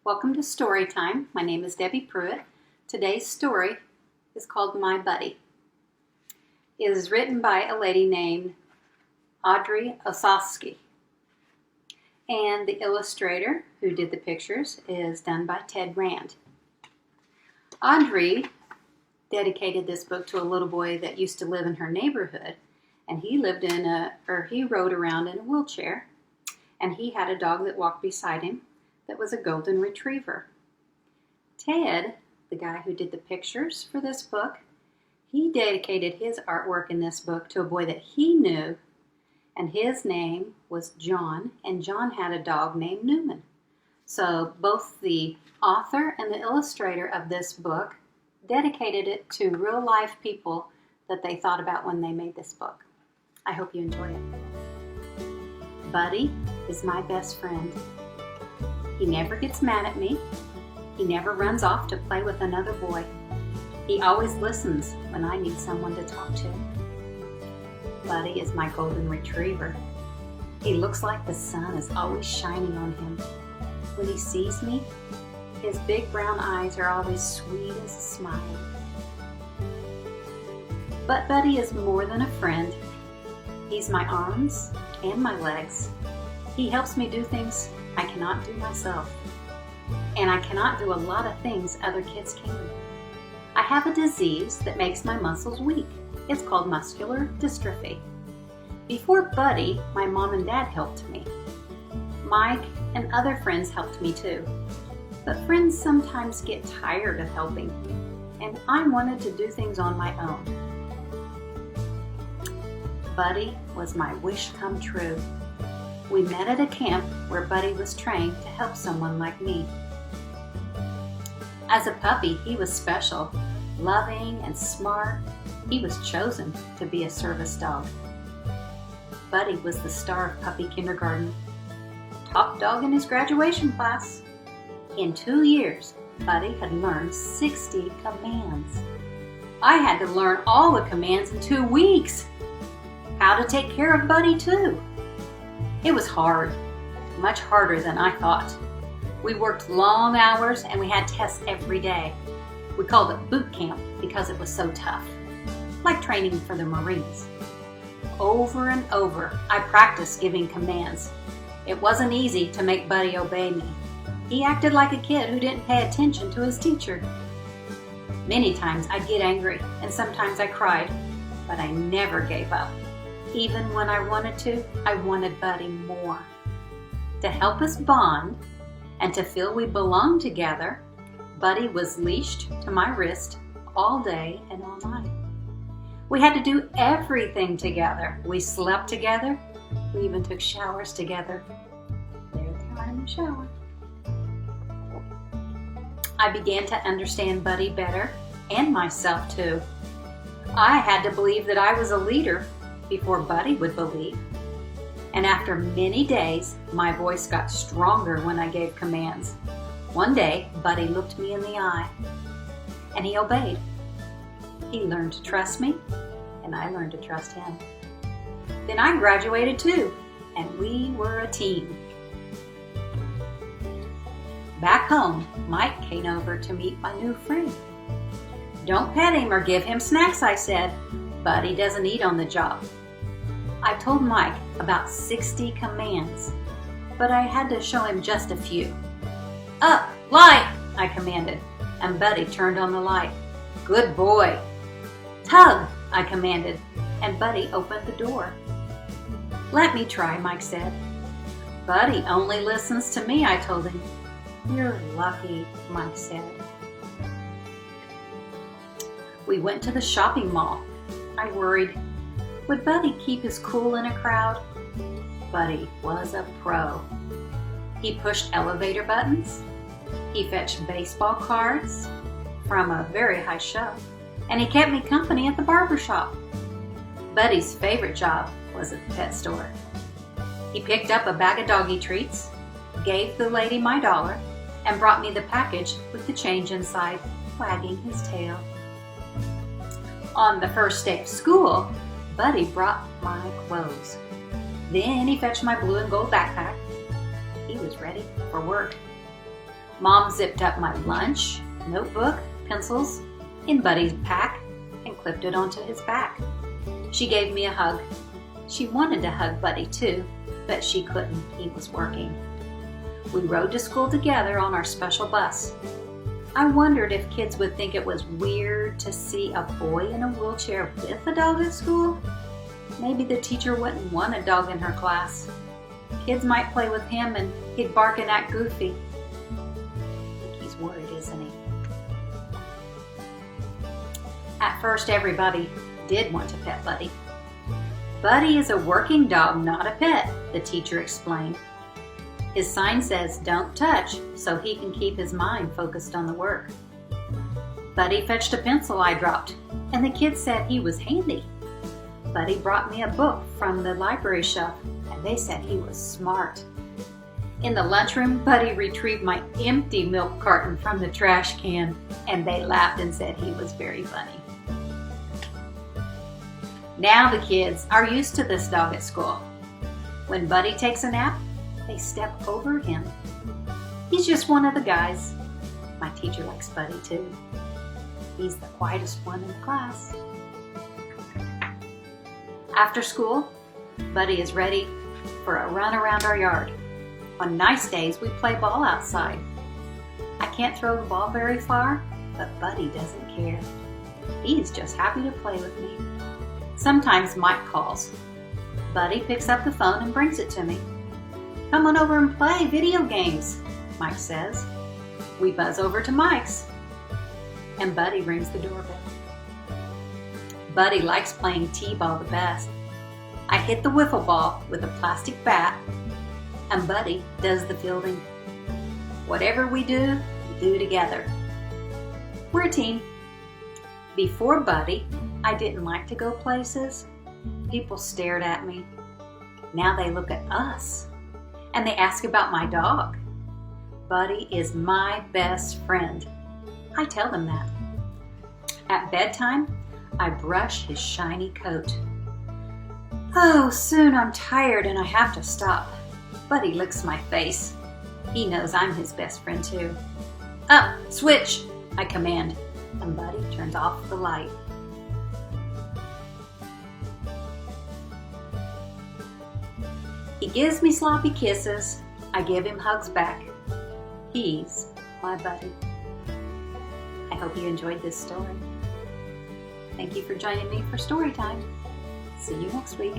Welcome to Story Time. My name is Debbie Pruett. Today's story is called My Buddy. It is written by a lady named Audrey Osofsky. And the illustrator who did the pictures is done by Ted Rand. Audrey dedicated this book to a little boy that used to live in her neighborhood, and he rode around in a wheelchair, and he had a dog that walked beside him that was a golden retriever. Ted, the guy who did the pictures for this book, he dedicated his artwork in this book to a boy that he knew, and his name was John, and John had a dog named Newman. So both the author and the illustrator of this book dedicated it to real life people that they thought about when they made this book. I hope you enjoy it. Buddy is my best friend. He never gets mad at me. He never runs off to play with another boy. He always listens when I need someone to talk to. Buddy is my golden retriever. He looks like the sun is always shining on him. When he sees me, his big brown eyes are always sweet as a smile. But Buddy is more than a friend. He's my arms and my legs. He helps me do things I cannot do myself. And I cannot do a lot of things other kids can. I have a disease that makes my muscles weak. It's called muscular dystrophy. Before Buddy, my mom and dad helped me. Mike and other friends helped me too. But friends sometimes get tired of helping, and I wanted to do things on my own. Buddy was my wish come true. We met at a camp where Buddy was trained to help someone like me. As a puppy, he was special, loving and smart. He was chosen to be a service dog. Buddy was the star of puppy kindergarten, top dog in his graduation class. In 2 years, Buddy had learned 60 commands. I had to learn all the commands in 2 weeks. How to take care of Buddy too. It was hard, much harder than I thought. We worked long hours and we had tests every day. We called it boot camp because it was so tough, like training for the Marines. Over and over, I practiced giving commands. It wasn't easy to make Buddy obey me. He acted like a kid who didn't pay attention to his teacher. Many times I'd get angry and sometimes I cried, but I never gave up. Even when I wanted Buddy more. To help us bond and to feel we belonged together, Buddy was leashed to my wrist all day and all night. We had to do everything together. We slept together. We even took showers together. There they are in the shower. I began to understand Buddy better and myself too. I had to believe that I was a leader before Buddy would believe. And after many days, my voice got stronger when I gave commands. One day, Buddy looked me in the eye, and he obeyed. He learned to trust me, and I learned to trust him. Then I graduated too, and we were a team. Back home, Mike came over to meet my new friend. Don't pet him or give him snacks, I said. Buddy doesn't eat on the job. I told Mike about 60 commands, but I had to show him just a few. Up, light, I commanded, and Buddy turned on the light. Good boy. Tug, I commanded, and Buddy opened the door. Let me try, Mike said. Buddy only listens to me, I told him. You're lucky, Mike said. We went to the shopping mall. I worried, would Buddy keep his cool in a crowd? Buddy was a pro. He pushed elevator buttons. He fetched baseball cards from a very high shelf. And he kept me company at the barber shop. Buddy's favorite job was at the pet store. He picked up a bag of doggy treats, gave the lady my $1, and brought me the package with the change inside, wagging his tail. On the first day of school, Buddy brought my clothes. Then he fetched my blue and gold backpack. He was ready for work. Mom zipped up my lunch, notebook, pencils in Buddy's pack and clipped it onto his back. She gave me a hug. She wanted to hug Buddy too, but she couldn't. He was working. We rode to school together on our special bus. I wondered if kids would think it was weird to see a boy in a wheelchair with a dog at school. Maybe the teacher wouldn't want a dog in her class. Kids might play with him and he'd bark and act goofy. I think he's worried, isn't he? At first, everybody did want to pet Buddy. Buddy is a working dog, not a pet, the teacher explained. His sign says, "Don't touch," so he can keep his mind focused on the work. Buddy fetched a pencil I dropped, and the kids said he was handy. Buddy brought me a book from the library shelf, and they said he was smart. In the lunchroom, Buddy retrieved my empty milk carton from the trash can, and they laughed and said he was very funny. Now the kids are used to this dog at school. When Buddy takes a nap, they step over him. He's just one of the guys. My teacher likes Buddy too. He's the quietest one in the class. After school, Buddy is ready for a run around our yard. On nice days, we play ball outside. I can't throw the ball very far, but Buddy doesn't care. He's just happy to play with me. Sometimes Mike calls. Buddy picks up the phone and brings it to me. "Come on over and play video games," Mike says. We buzz over to Mike's, and Buddy rings the doorbell. Buddy likes playing t-ball the best. I hit the wiffle ball with a plastic bat, and Buddy does the fielding. Whatever we do together. We're a team. Before Buddy, I didn't like to go places. People stared at me. Now they look at us, and they ask about my dog. Buddy is my best friend. I tell them that. At bedtime, I brush his shiny coat. Oh, soon I'm tired and I have to stop. Buddy licks my face. He knows I'm his best friend too. "Up, switch," I command, and Buddy turns off the light. He gives me sloppy kisses. I give him hugs back. He's my buddy. I hope you enjoyed this story. Thank you for joining me for story time. See you next week.